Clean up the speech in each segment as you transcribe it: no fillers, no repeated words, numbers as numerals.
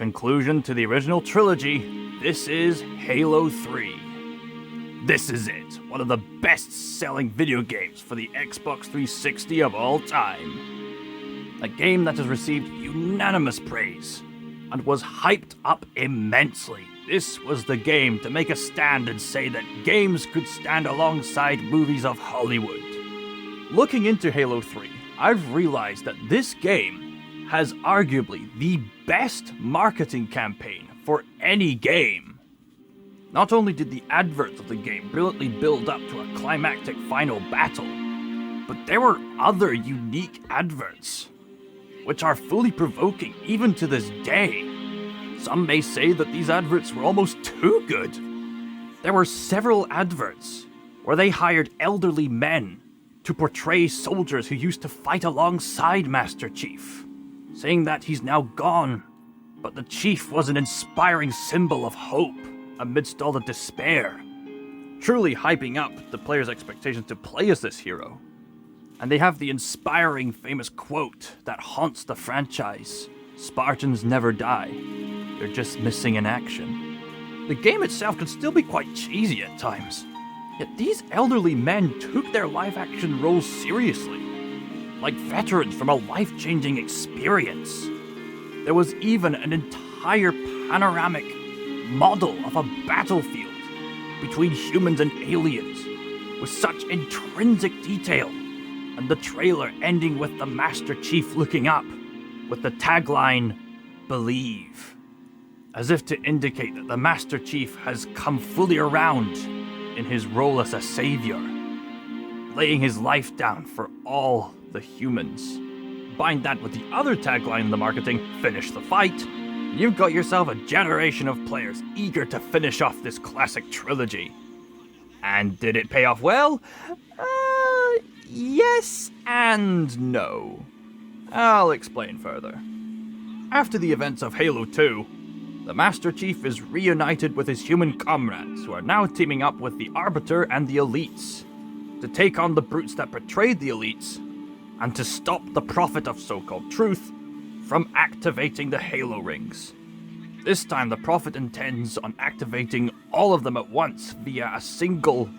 conclusion to the original trilogy, this is Halo 3. This is it, one of the best-selling video games for the Xbox 360 of all time. A game that has received unanimous praise and was hyped up immensely. This was the game to make a stand and say that games could stand alongside movies of Hollywood. Looking into Halo 3, I've realized that this game has arguably the best marketing campaign for any game. Not only did the adverts of the game brilliantly build up to a climactic final battle, but there were other unique adverts, which are fully provoking even to this day. Some may say that these adverts were almost too good. There were several adverts where they hired elderly men to portray soldiers who used to fight alongside Master Chief, saying that he's now gone, but the Chief was an inspiring symbol of hope amidst all the despair, truly hyping up the player's expectations to play as this hero. And they have the inspiring famous quote that haunts the franchise: "Spartans never die, they're just missing in action." The game itself can still be quite cheesy at times, yet these elderly men took their live-action roles seriously, like veterans from a life-changing experience. There was even an entire panoramic model of a battlefield between humans and aliens with such intrinsic detail, and the trailer ending with the Master Chief looking up with the tagline, "Believe," as if to indicate that the Master Chief has come fully around in his role as a savior, laying his life down for all the humans. Bind that with the other tagline in the marketing, "Finish the fight," you've got yourself a generation of players eager to finish off this classic trilogy. And did it pay off well? Yes and no. I'll explain further. After the events of Halo 2, the Master Chief is reunited with his human comrades, who are now teaming up with the Arbiter and the Elites to take on the brutes that betrayed the Elites and to stop the Prophet of so-called truth from activating the Halo rings. This time the Prophet intends on activating all of them at once via a single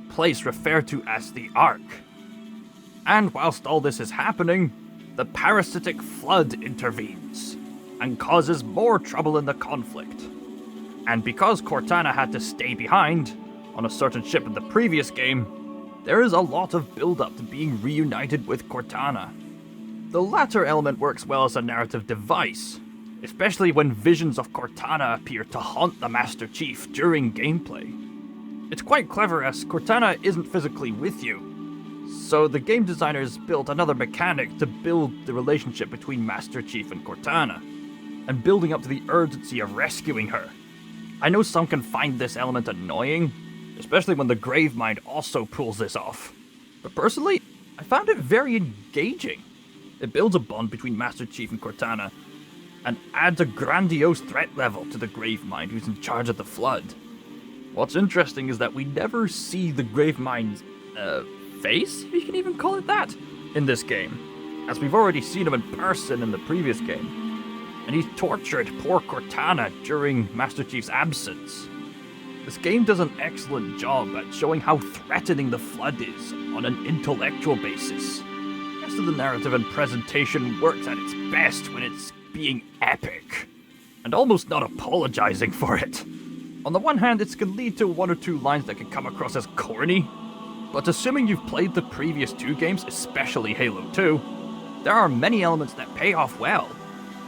place referred to as the Ark. And whilst all this is happening, the parasitic flood intervenes and causes more trouble in the conflict. And because Cortana had to stay behind on a certain ship in the previous game, there is a lot of build-up to being reunited with Cortana. The latter element works well as a narrative device, especially when visions of Cortana appear to haunt the Master Chief during gameplay. It's quite clever as Cortana isn't physically with you, so the game designers built another mechanic to build the relationship between Master Chief and Cortana, and building up to the urgency of rescuing her. I know some can find this element annoying, especially when the Gravemind also pulls this off, but personally, I found it very engaging. It builds a bond between Master Chief and Cortana, and adds a grandiose threat level to the Gravemind who's in charge of the Flood. What's interesting is that we never see the Gravemind's face, if you can even call it that, in this game, as we've already seen him in person in the previous game, and he's tortured poor Cortana during Master Chief's absence. This game does an excellent job at showing how threatening the Flood is on an intellectual basis. The rest of the narrative and presentation works at its best when it's being epic, and almost not apologizing for it. On the one hand, it can lead to one or two lines that can come across as corny, but assuming you've played the previous two games, especially Halo 2, there are many elements that pay off well.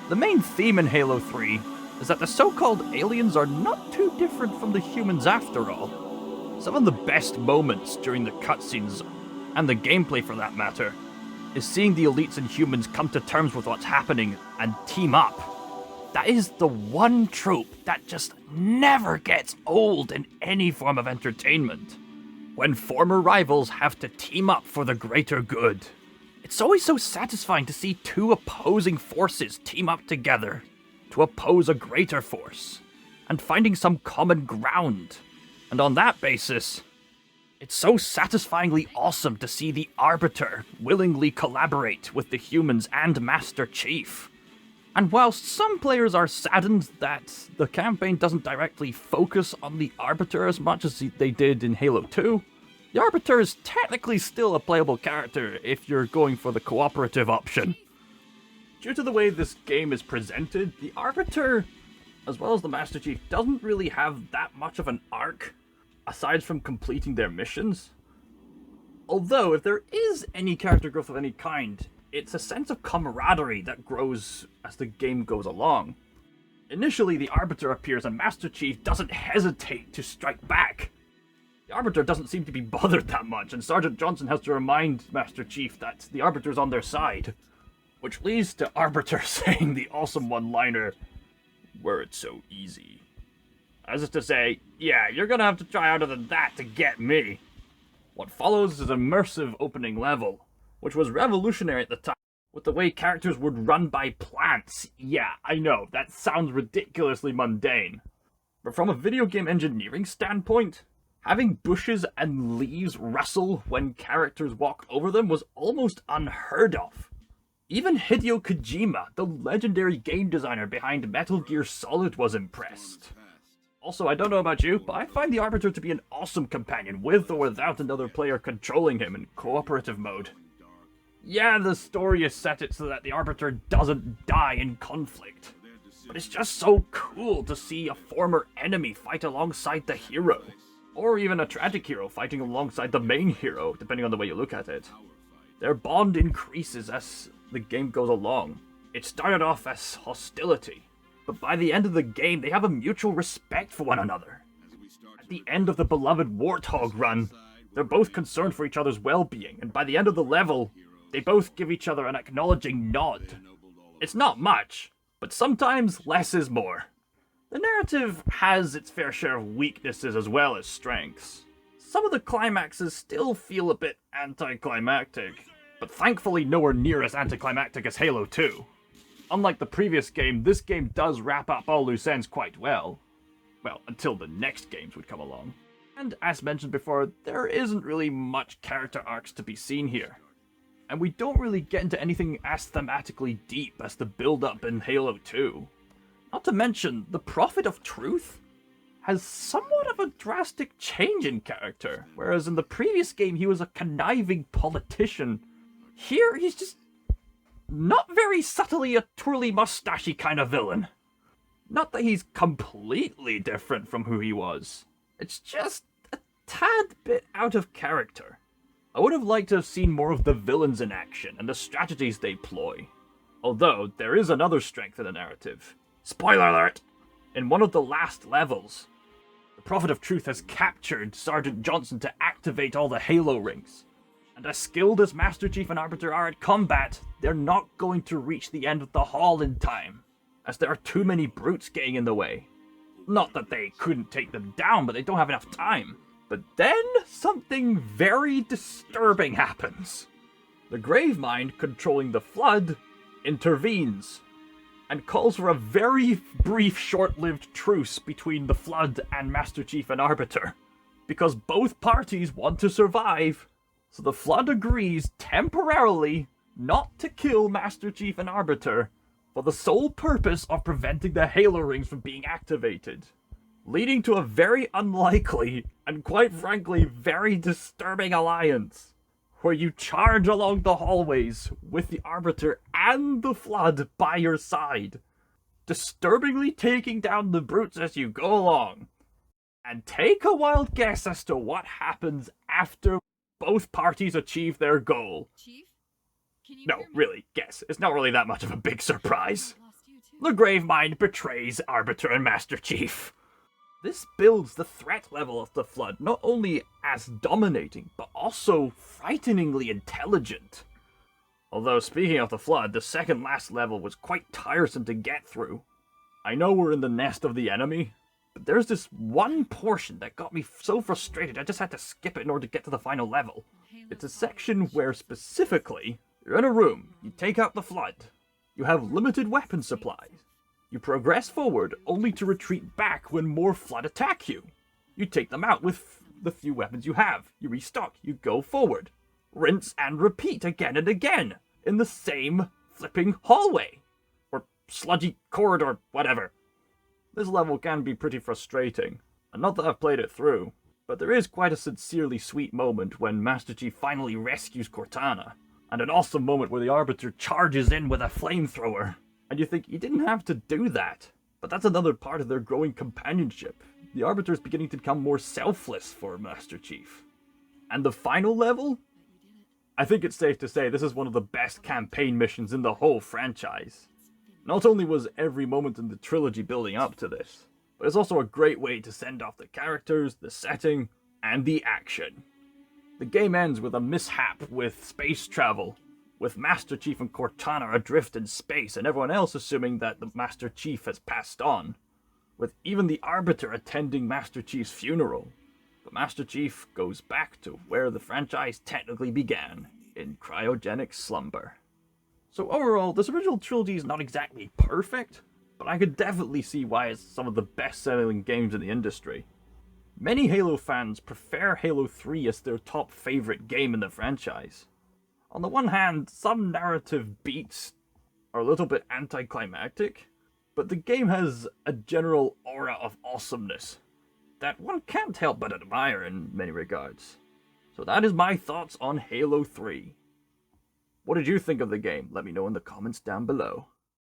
The main theme in Halo 3 is that the so-called aliens are not too different from the humans after all. Some of the best moments during the cutscenes, and the gameplay for that matter, is seeing the elites and humans come to terms with what's happening and team up. That is the one trope that just never gets old in any form of entertainment. When former rivals have to team up for the greater good. It's always so satisfying to see two opposing forces team up together to oppose a greater force, and finding some common ground. And on that basis, it's so satisfyingly awesome to see the Arbiter willingly collaborate with the humans and Master Chief. And while some players are saddened that the campaign doesn't directly focus on the Arbiter as much as they did in Halo 2, the Arbiter is technically still a playable character if you're going for the cooperative option. Due to the way this game is presented, the Arbiter, as well as the Master Chief, doesn't really have that much of an arc, aside from completing their missions. Although, if there is any character growth of any kind, it's a sense of camaraderie that grows as the game goes along. Initially, the Arbiter appears and Master Chief doesn't hesitate to strike back. The Arbiter doesn't seem to be bothered that much, and Sergeant Johnson has to remind Master Chief that the Arbiter's on their side. Which leads to Arbiter saying the awesome one-liner, "Were it so easy." As if to say, yeah, you're gonna have to try harder than that to get me. What follows is an immersive opening level, which was revolutionary at the time, with the way characters would run by plants. Yeah, I know, that sounds ridiculously mundane. But from a video game engineering standpoint, having bushes and leaves rustle when characters walk over them was almost unheard of. Even Hideo Kojima, the legendary game designer behind Metal Gear Solid, was impressed. Also, I don't know about you, but I find the Arbiter to be an awesome companion with or without another player controlling him in cooperative mode. Yeah, the story is set it so that the Arbiter doesn't die in conflict, but it's just so cool to see a former enemy fight alongside the hero, or even a tragic hero fighting alongside the main hero, depending on the way you look at it. Their bond increases as the game goes along. It started off as hostility, but by the end of the game, they have a mutual respect for one another. At the end of the beloved Warthog run, they're both concerned for each other's well-being, and by the end of the level, they both give each other an acknowledging nod. It's not much, but sometimes less is more. The narrative has its fair share of weaknesses as well as strengths. Some of the climaxes still feel a bit anticlimactic, but thankfully nowhere near as anticlimactic as Halo 2. Unlike the previous game, this game does wrap up all loose ends quite well. Well, until the next games would come along. And as mentioned before, there isn't really much character arcs to be seen here. And we don't really get into anything as thematically deep as the build-up in Halo 2. Not to mention, the Prophet of Truth has somewhat of a drastic change in character, whereas in the previous game he was a conniving politician. Here he's just not very subtly a twirly mustachy kind of villain. Not that he's completely different from who he was. It's just a tad bit out of character. I would have liked to have seen more of the villains in action and the strategies they ploy. Although, there is another strength in the narrative. Spoiler alert! In one of the last levels, the Prophet of Truth has captured Sergeant Johnson to activate all the Halo rings. And as skilled as Master Chief and Arbiter are at combat, they're not going to reach the end of the hall in time, as there are too many brutes getting in the way. Not that they couldn't take them down, but they don't have enough time. But then, something very disturbing happens. The Gravemind, controlling the Flood, intervenes, and calls for a very brief, short-lived truce between the Flood and Master Chief and Arbiter. Because both parties want to survive, so the Flood agrees temporarily not to kill Master Chief and Arbiter, for the sole purpose of preventing the Halo rings from being activated. Leading to a very unlikely, and quite frankly, very disturbing alliance, where you charge along the hallways with the Arbiter and the Flood by your side, disturbingly taking down the brutes as you go along. And take a wild guess as to what happens after both parties achieve their goal. Chief? Can you No, hear me? really, guess. It's not really that much of a big surprise. The Gravemind betrays Arbiter and Master Chief. This builds the threat level of the Flood not only as dominating, but also frighteningly intelligent. Although, speaking of the Flood, the second last level was quite tiresome to get through. I know we're in the nest of the enemy, but there's this one portion that got me so frustrated I just had to skip it in order to get to the final level. It's a section where, specifically, you're in a room, you take out the Flood, you have limited weapon supplies. You progress forward, only to retreat back when more Flood attack you. You take them out with the few weapons you have. You restock, you go forward. Rinse and repeat again and again, in the same flipping hallway. Or sludgy corridor, whatever. This level can be pretty frustrating, and not that I've played it through, but there is quite a sincerely sweet moment when Master Chief finally rescues Cortana, and an awesome moment where the Arbiter charges in with a flamethrower, and you think he didn't have to do that. But that's another part of their growing companionship. The Arbiter is beginning to become more selfless for Master Chief. And the final level? I think it's safe to say this is one of the best campaign missions in the whole franchise. Not only was every moment in the trilogy building up to this, but it's also a great way to send off the characters, the setting, and the action. The game ends with a mishap with space travel, with Master Chief and Cortana adrift in space and everyone else assuming that the Master Chief has passed on, with even the Arbiter attending Master Chief's funeral. But Master Chief goes back to where the franchise technically began, in cryogenic slumber. So overall, this original trilogy is not exactly perfect, but I could definitely see why it's some of the best-selling games in the industry. Many Halo fans prefer Halo 3 as their top favorite game in the franchise. On the one hand, some narrative beats are a little bit anticlimactic, but the game has a general aura of awesomeness that one can't help but admire in many regards. So that is my thoughts on Halo 3. What did you think of the game? Let me know in the comments down below.